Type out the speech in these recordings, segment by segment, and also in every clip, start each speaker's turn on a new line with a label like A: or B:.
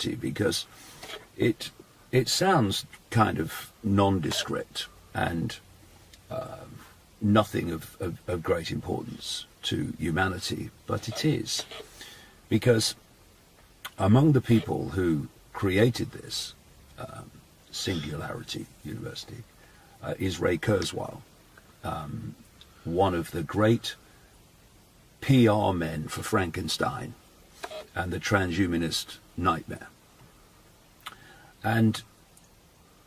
A: singularity, because it sounds kind of nondescript and nothing of great importance to humanity, but it is, because among the people who created this singularity university is Ray Kurzweil, one of the great PR men for Frankenstein and the transhumanist nightmare. And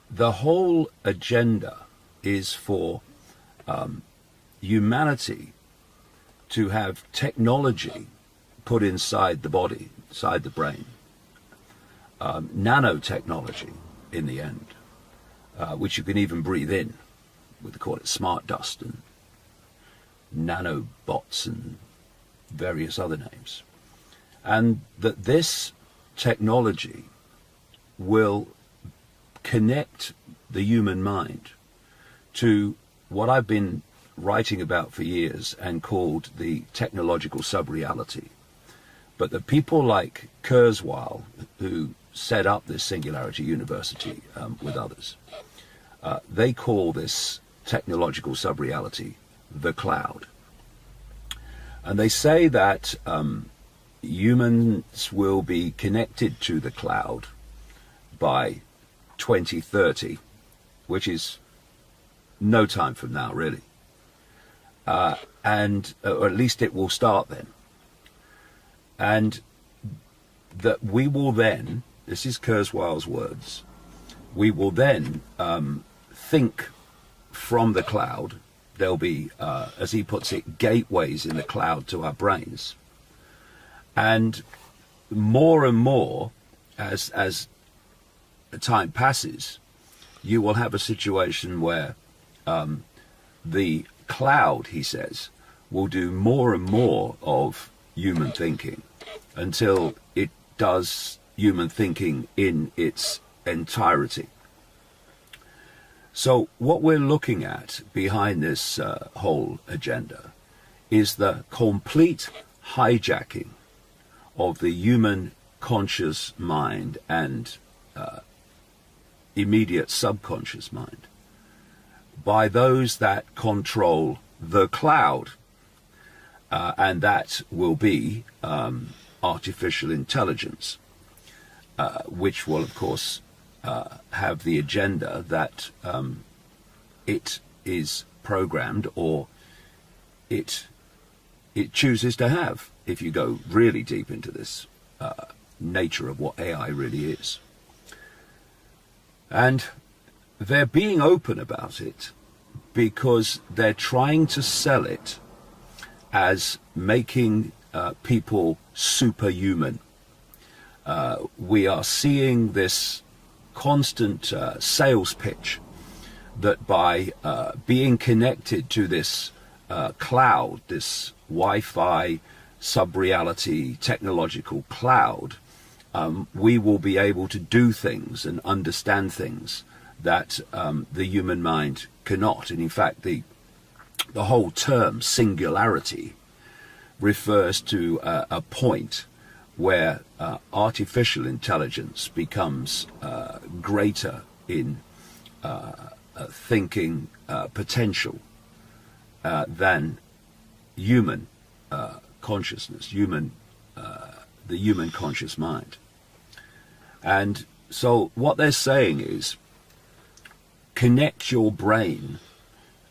A: the whole agenda is for humanity to have technology put inside the body, inside the brain, nanotechnology in the end, which you can even breathe in. We call it smart dust and nanobots and various other names. And that this technology will connect the human mind to what I've been writing about for years and called the technological sub-reality. But the people like Kurzweil, who set up this Singularity University with others, they call this technological sub-reality the cloud. And they say that humans will be connected to the cloud by 2030, which is no time from now, really. Or at least it will start then. And that we will then, this is Kurzweil's words, we will then think from the cloud. There'll be, as he puts it, gateways in the cloud to our brains. And more, as time passes, you will have a situation where the cloud, he says, will do more and more of human thinking until it does human thinking in its entirety. So what we're looking at behind this whole agenda is the complete hijacking of the human conscious mind and immediate subconscious mind by those that control the cloud, and that will be artificial intelligence, which will, of course, have the agenda that it is programmed, or it chooses to have, if you go really deep into this nature of what AI really is. And they're being open about it because they're trying to sell it as making people superhuman. We are seeing this constant sales pitch that by being connected to this cloud, this Wi-Fi sub-reality technological cloud, we will be able to do things and understand things that the human mind cannot. And in fact, the whole term singularity refers to a point where artificial intelligence becomes greater in thinking potential than human consciousness, the human conscious mind. And so what they're saying is, connect your brain,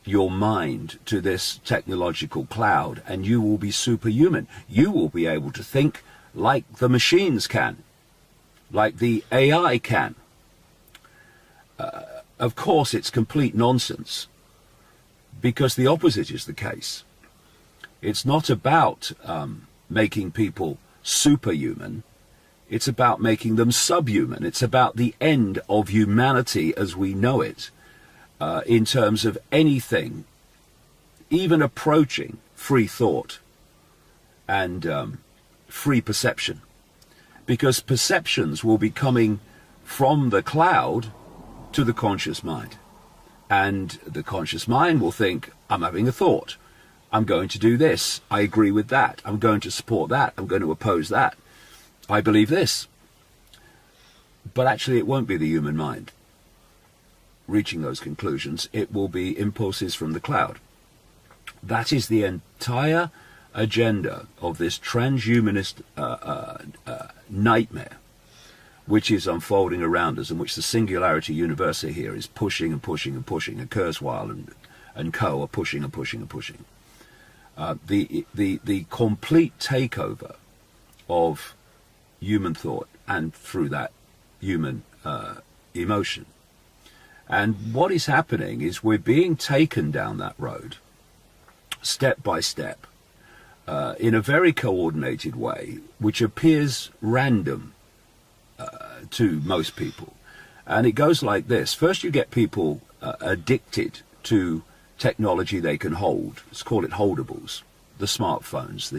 A: your mind, to this technological cloud, and you will be superhuman. You will be able to think like the machines can, like the AI can. Of course, it's complete nonsense, because the opposite is the case. It's not about making people superhuman. It's about making them subhuman. It's about the end of humanity as we know it, in terms of anything, even approaching free thought and free perception. Because perceptions will be coming from the cloud to the conscious mind. And the conscious mind will think, I'm having a thought. I'm going to do this. I agree with that. I'm going to support that. I'm going to oppose that. I believe this. But actually it won't be the human mind reaching those conclusions. It will be impulses from the cloud. That is the entire agenda of this transhumanist nightmare which is unfolding around us, and which the Singularity University here is pushing and pushing and pushing, and Kurzweil and co are pushing and pushing and pushing. The complete takeover of human thought, and through that human emotion. And what is happening is we're being taken down that road step by step in a very coordinated way, which appears random to most people. And it goes like this. First you get people addicted to technology they can hold. Let's call it holdables. The smartphones,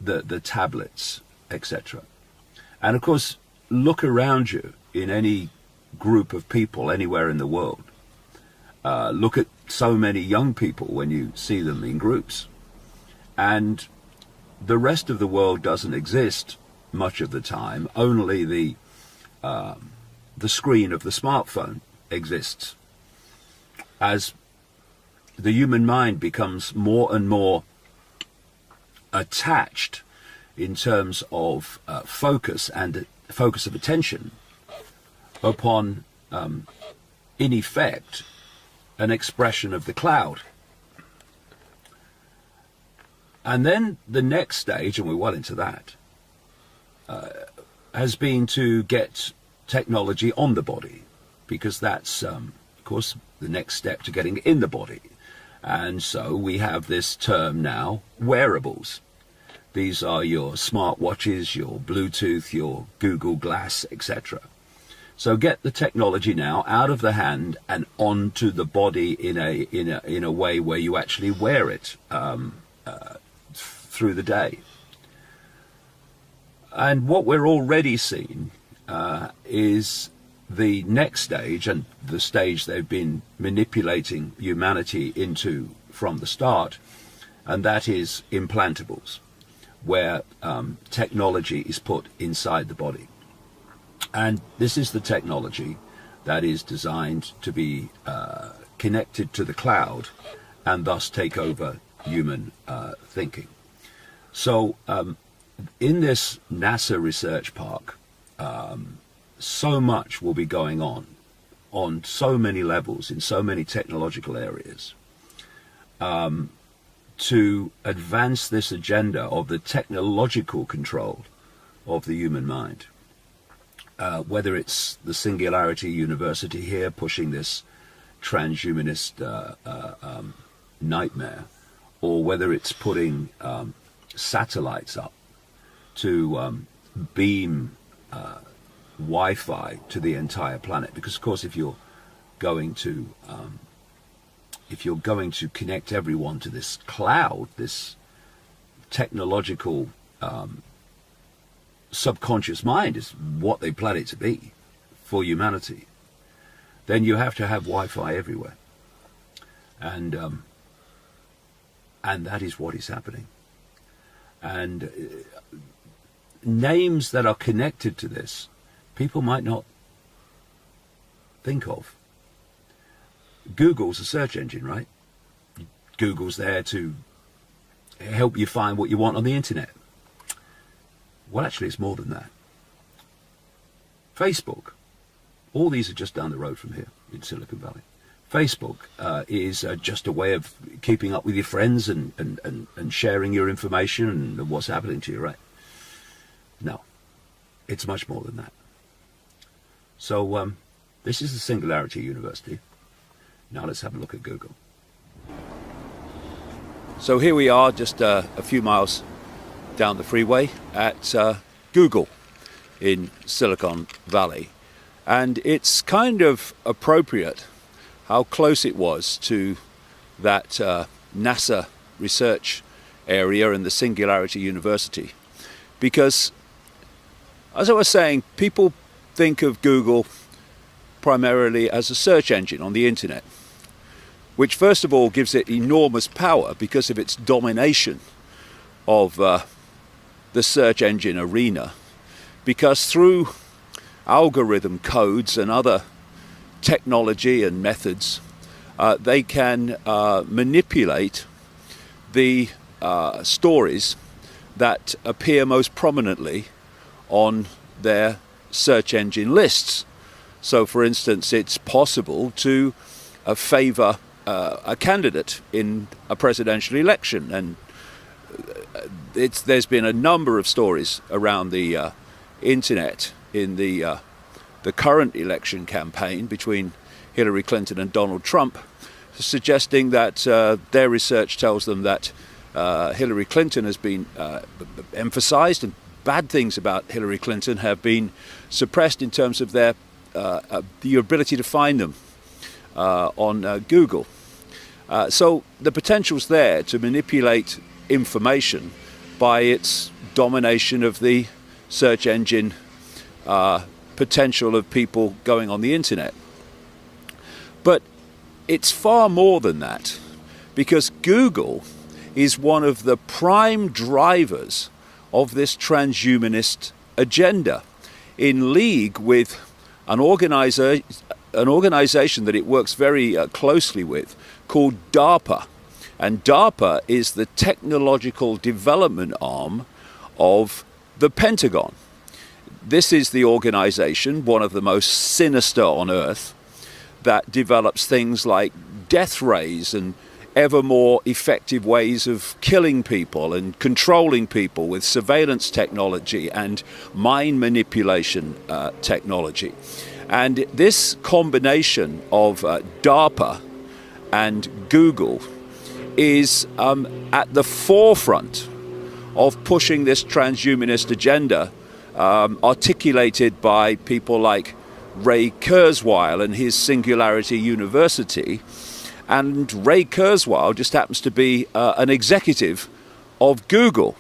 A: the tablets, etc. And of course, look around you in any group of people anywhere in the world. Look at so many young people when you see them in groups. And the rest of the world doesn't exist much of the time. Only the screen of the smartphone exists. As the human mind becomes more and more attached in terms of focus and focus of attention upon, in effect, an expression of the cloud. And then the next stage, and we're well into that, has been to get technology on the body, because that's, of course, the next step to getting in the body. And so we have this term now, wearables. These are your smartwatches, your Bluetooth, your Google Glass, etc. So get the technology now out of the hand and onto the body in a way where you actually wear it through the day. And what we're already seeing is the next stage, and the stage they've been manipulating humanity into from the start, and that is implantables, where technology is put inside the body. And this is the technology that is designed to be connected to the cloud and thus take over human thinking. So in this NASA research park, so much will be going on so many levels, in so many technological areas, to advance this agenda of the technological control of the human mind. Whether it's the Singularity University here pushing this transhumanist nightmare, or whether it's putting satellites up to beam Wi-Fi to the entire planet. Because of course, if you're going to connect everyone to this cloud, this technological subconscious mind is what they plan it to be for humanity, then you have to have Wi-Fi everywhere. And that is what is happening. And names that are connected to this, people might not think of. Google's a search engine, right? Google's there to help you find what you want on the internet. Well, actually, it's more than that. Facebook, all these are just down the road from here in Silicon Valley. Facebook is just a way of keeping up with your friends and sharing your information and what's happening to you, right? No, it's much more than that. So this is the Singularity University. Now let's have a look at Google. So here we are, just a few miles down the freeway at Google in Silicon Valley. And it's kind of appropriate how close it was to that NASA research area and the Singularity University. Because, as I was saying, people think of Google primarily as a search engine on the internet, which first of all gives it enormous power because of its domination of the search engine arena. Because through algorithm codes and other technology and methods, they can manipulate the stories that appear most prominently on their search engine lists. So, for instance, it's possible to favor a candidate in a presidential election, and there's been a number of stories around the internet in the current election campaign between Hillary Clinton and Donald Trump, suggesting that their research tells them that Hillary Clinton has been emphasized, and bad things about Hillary Clinton have been suppressed in terms of their the ability to find them on Google. So the potential's there to manipulate information by its domination of the search engine potential of people going on the internet. But it's far more than that, because Google is one of the prime drivers of this transhumanist agenda, in league with an organization that it works very closely with, called DARPA. And DARPA is the technological development arm of the Pentagon. This is the organization, one of the most sinister on earth, that develops things like death rays and ever more effective ways of killing people and controlling people with surveillance technology and mind manipulation technology. And this combination of DARPA and Google is at the forefront of pushing this transhumanist agenda, articulated by people like Ray Kurzweil and his Singularity University. And Ray Kurzweil just happens to be an executive of Google.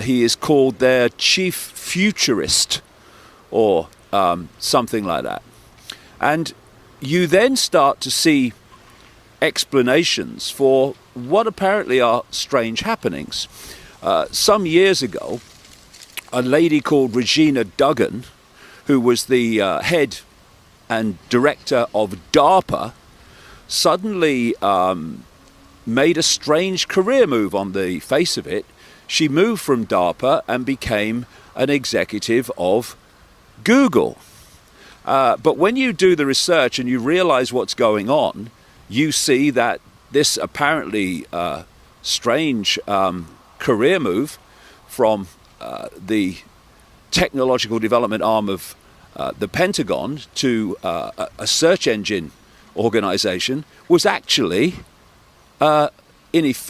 A: He is called their chief futurist, or something like that. And you then start to see explanations for what apparently are strange happenings. Some years ago, a lady called Regina Duggan, who was the head and director of DARPA, suddenly made a strange career move on the face of it. She moved from DARPA and became an executive of Google. But when you do the research and you realize what's going on, you see that this apparently strange career move from the technological development arm of the Pentagon to a search engine organization was actually in effect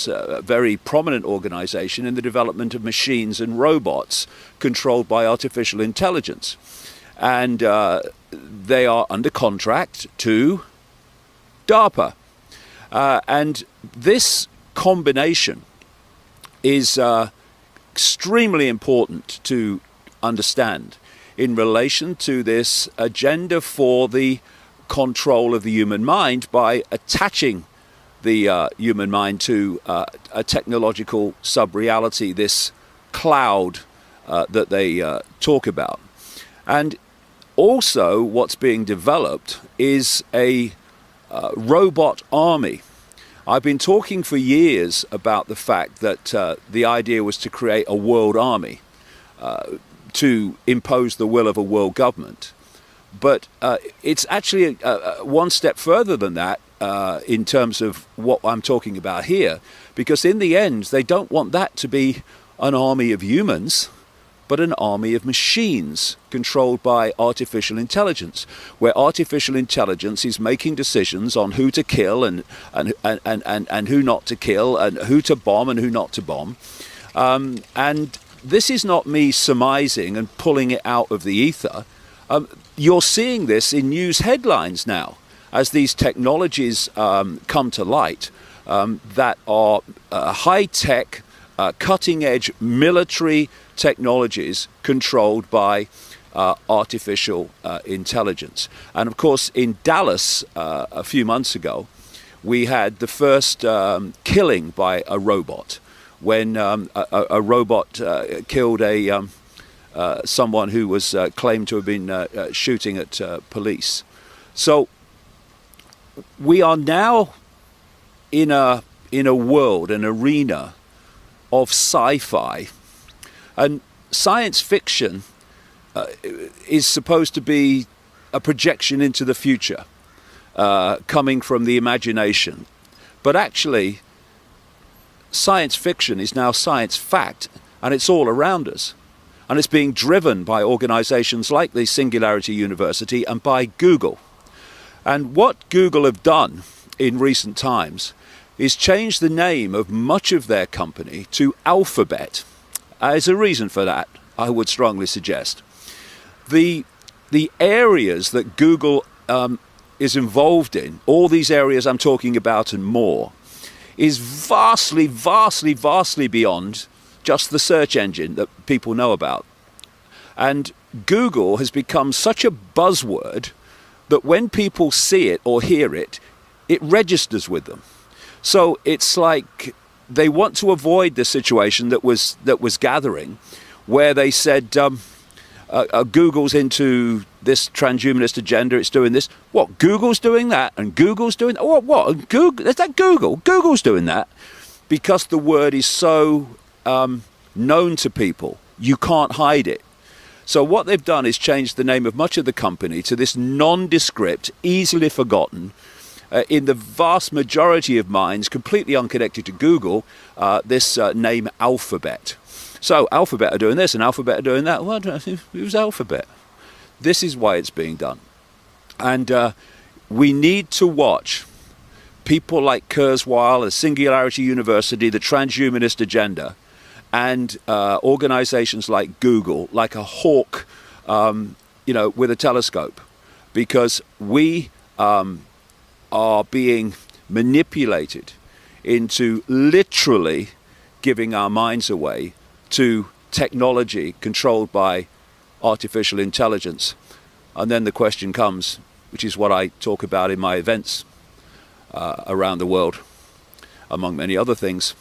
A: a very prominent organization in the development of machines and robots controlled by artificial intelligence. And they are under contract to DARPA. And this combination is extremely important to understand in relation to this agenda for the control of the human mind by attaching the human mind to a technological sub-reality, this cloud that they talk about. And also what's being developed is a robot army. I've been talking for years about the fact that the idea was to create a world army to impose the will of a world government. But it's actually one step further than that in terms of what I'm talking about here, because in the end they don't want that to be an army of humans, but an army of machines controlled by artificial intelligence, where artificial intelligence is making decisions on who to kill and who not to kill, and who to bomb and who not to bomb. And this is not me surmising and pulling it out of the ether. You're seeing this in news headlines now. As these technologies come to light,
B: that are high-tech, cutting-edge military technologies controlled by artificial intelligence. And of course, in Dallas a few months ago, we had the first killing by a robot, when a robot killed someone who was claimed to have been shooting at police. So we are now in a world, an arena of sci-fi, and science fiction is supposed to be a projection into the future, coming from the imagination. But actually, science fiction is now science fact, and it's all around us. And it's being driven by organizations like the Singularity University and by Google. And what Google have done in recent times is change the name of much of their company to Alphabet. There's a reason for that, I would strongly suggest. The areas that Google is involved in, all these areas I'm talking about and more, is vastly, vastly, vastly beyond just the search engine that people know about. And Google has become such a buzzword that when people see it or hear it, it registers with them. So it's like they want to avoid the situation that was gathering, where they said Google's into this transhumanist agenda, it's doing this. What, Google's doing that? And Google's doing that? What? Google? Is that Google? Google's doing that? Because the word is so known to people, you can't hide it. So what they've done is changed the name of much of the company to this nondescript, easily forgotten, in the vast majority of minds, completely unconnected to Google, this name Alphabet. So Alphabet are doing this and Alphabet are doing that. Well, who's Alphabet? This is why it's being done. And we need to watch people like Kurzweil, the Singularity University, the transhumanist agenda, and organizations like Google, like a hawk, with a telescope, because we are being manipulated into literally giving our minds away to technology controlled by artificial intelligence. And then the question comes, which is what I talk about in my events around the world, among many other things: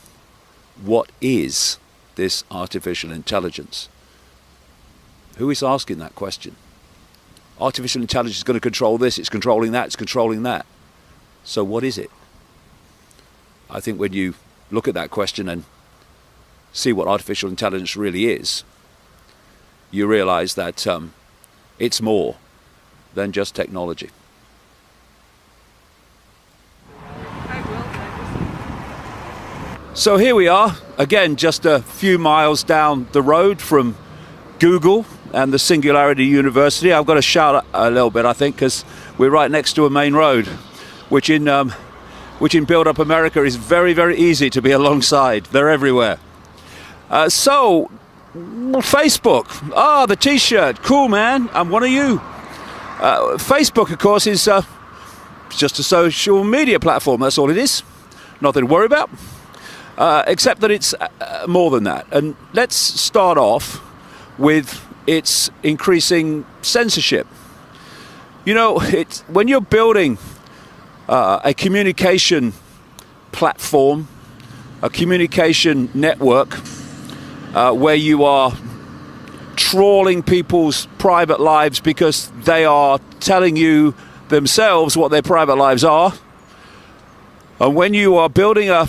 B: what is this artificial intelligence? Who is asking that question? Artificial intelligence is going to control this, it's controlling that, it's controlling that. So what is it? I think when you look at that question and see what artificial intelligence really is, you realize that it's more than just technology. So here we are, again, just a few miles down the road from Google and the Singularity University. I've got to shout a little bit, I think, because we're right next to a main road, which in build-up America is very, very easy to be alongside. They're everywhere. So, Facebook. The T-shirt. Cool, man. I'm one of you. Facebook, of course, is just a social media platform. That's all it is. Nothing to worry about. Except that it's more than that. And let's start off with its increasing censorship. You know, when you're building a communication platform, a communication network, where you are trawling people's private lives because they are telling you themselves what their private lives are, and when you are building a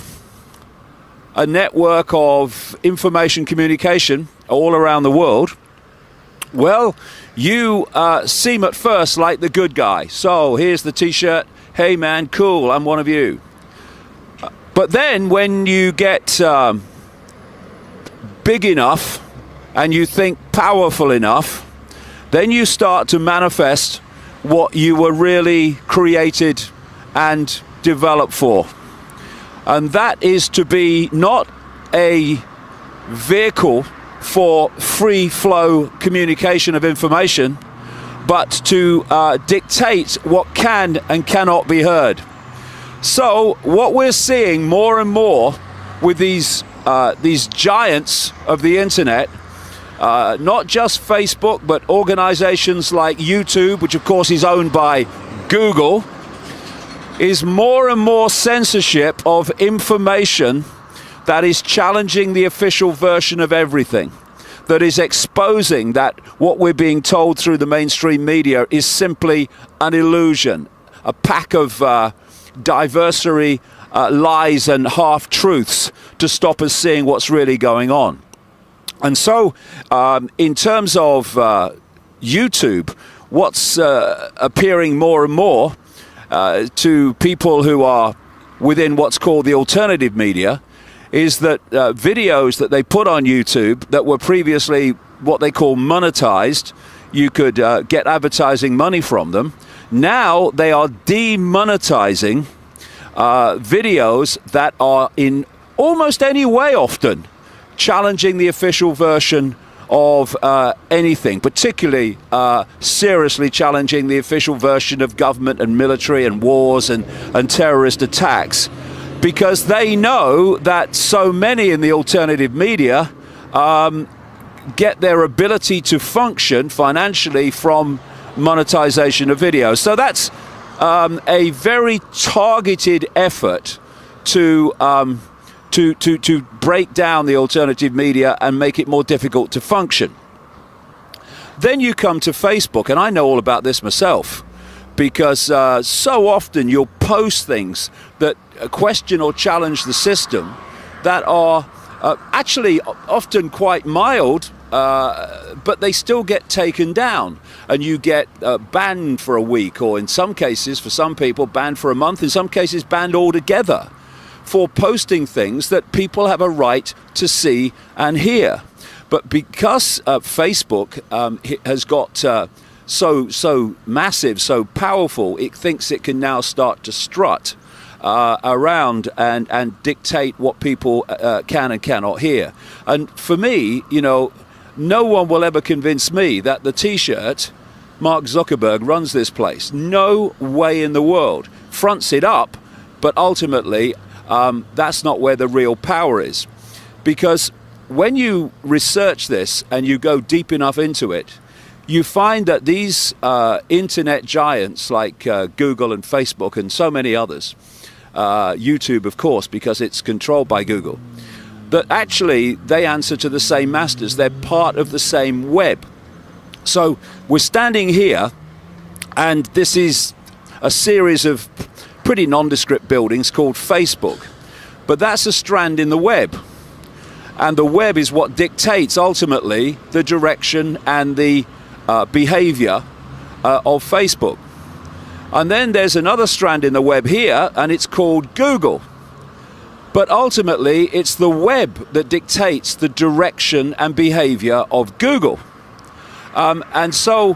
B: network of information communication all around the world, well, you seem at first like the good guy. So here's the T-shirt. Hey man, cool, I'm one of you. But then when you get big enough and you think powerful enough, then you start to manifest what you were really created and developed for. And that is to be not a vehicle for free flow communication of information, but to dictate what can and cannot be heard. So what we're seeing more and more with these giants of the internet, not just Facebook, but organizations like YouTube, which of course is owned by Google, is more and more censorship of information that is challenging the official version of everything, that is exposing that what we're being told through the mainstream media is simply an illusion, a pack of diversory lies and half-truths to stop us seeing what's really going on. And so, in terms of YouTube, what's appearing more and more to people who are within what's called the alternative media is that videos that they put on YouTube that were previously what they call monetized, you could get advertising money from them. Now they are demonetizing videos that are in almost any way often challenging the official version of anything, particularly seriously challenging the official version of government and military and wars and terrorist attacks, because they know that so many in the alternative media get their ability to function financially from monetization of video. So that's a very targeted effort to break down the alternative media and make it more difficult to function. Then you come to Facebook, and I know all about this myself, because so often you'll post things that question or challenge the system that are actually often quite mild, but they still get taken down, and you get banned for a week, or in some cases, for some people, banned for a month, in some cases banned altogether, for posting things that people have a right to see and hear. But because Facebook has got so massive, so powerful, it thinks it can now start to strut around and dictate what people can and cannot hear. And for me, you know, no one will ever convince me that the T-shirt, Mark Zuckerberg runs this place. No way in the world. Fronts it up, but ultimately that's not where the real power is. Because when you research this and you go deep enough into it, you find that these internet giants like Google and Facebook and so many others, YouTube of course because it's controlled by Google, that actually they answer to the same masters. They're part of the same web. So we're standing here, and this is a series of pretty nondescript buildings called Facebook, but that's a strand in the web, and the web is what dictates ultimately the direction and the behavior of Facebook. And then there's another strand in the web here, and it's called Google, but ultimately it's the web that dictates the direction and behavior of Google. And so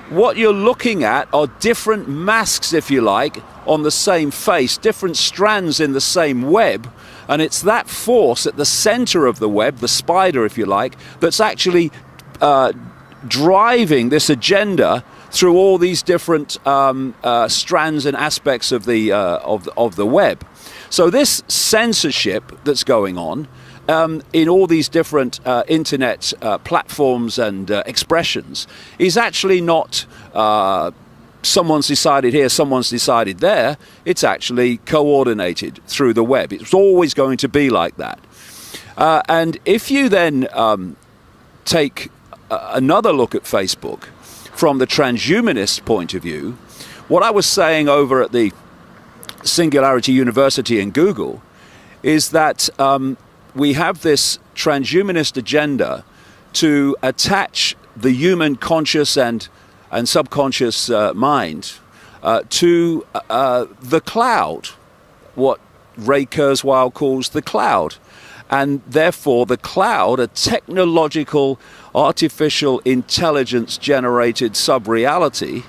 B: what you're looking at are different masks, if you like, on the same face, different strands in the same web, and it's that force at the center of the web, the spider, if you like, that's actually driving this agenda through all these different strands and aspects of the web. So this censorship that's going on in all these different internet platforms and expressions is actually not someone's decided here, someone's decided there. It's actually coordinated through the web. It's always going to be like that. And if you then take another look at Facebook from the transhumanist point of view, what I was saying over at the Singularity University in Google is that we have this transhumanist agenda to attach the human conscious and subconscious mind to the cloud, what Ray Kurzweil calls the cloud. And therefore the cloud, a technological, artificial intelligence generated sub-reality,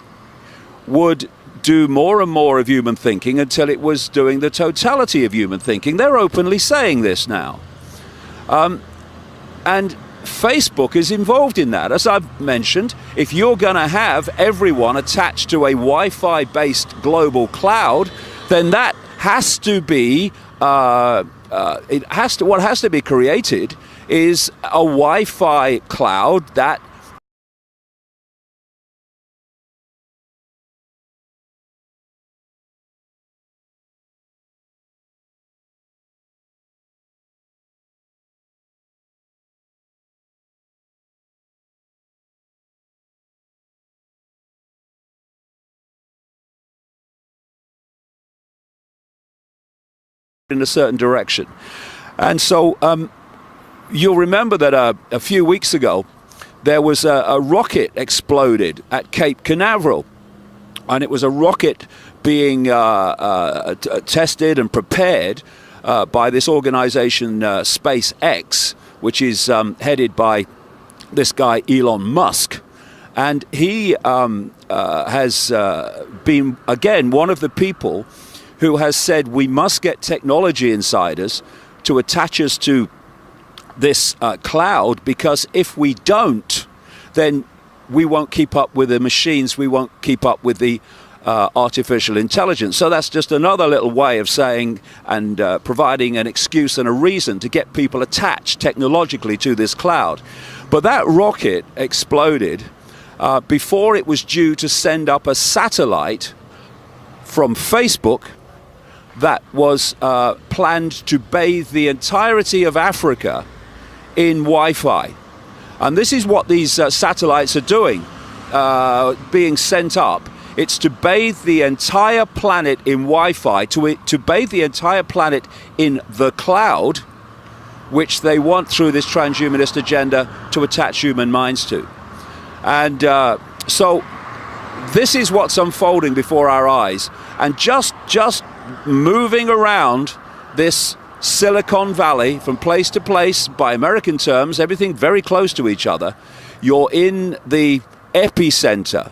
B: would do more and more of human thinking until it was doing the totality of human thinking. They're openly saying this now. And Facebook is involved in that. As I've mentioned, if you're going to have everyone attached to a Wi-Fi based global cloud, then that has to be what has to be created is a Wi-Fi cloud that in a certain direction. And so you'll remember that a few weeks ago there was a rocket exploded at Cape Canaveral, and it was a rocket being tested and prepared by this organization SpaceX, which is headed by this guy Elon Musk. And he has been, again, one of the people who has said we must get technology inside us to attach us to this cloud, because if we don't, then we won't keep up with the machines, we won't keep up with the artificial intelligence. So that's just another little way of saying and providing an excuse and a reason to get people attached technologically to this cloud. But that rocket exploded before it was due to send up a satellite from Facebook that was planned to bathe the entirety of Africa in Wi-Fi. And this is what these satellites are doing, being sent up. It's to bathe the entire planet in Wi-Fi, to bathe the entire planet in the cloud, which they want through this transhumanist agenda to attach human minds to. And so this is what's unfolding before our eyes. And just moving around this Silicon Valley from place to place, by American terms, everything very close to each other, you're in the epicenter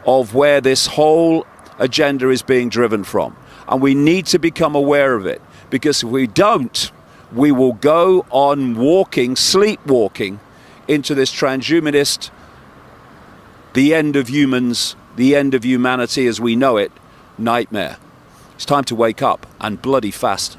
B: of where this whole agenda is being driven from. And we need to become aware of it, because if we don't, we will go on walking, sleepwalking into this transhumanist, the end of humans, the end of humanity as we know it, nightmare. It's time to wake up, and bloody fast.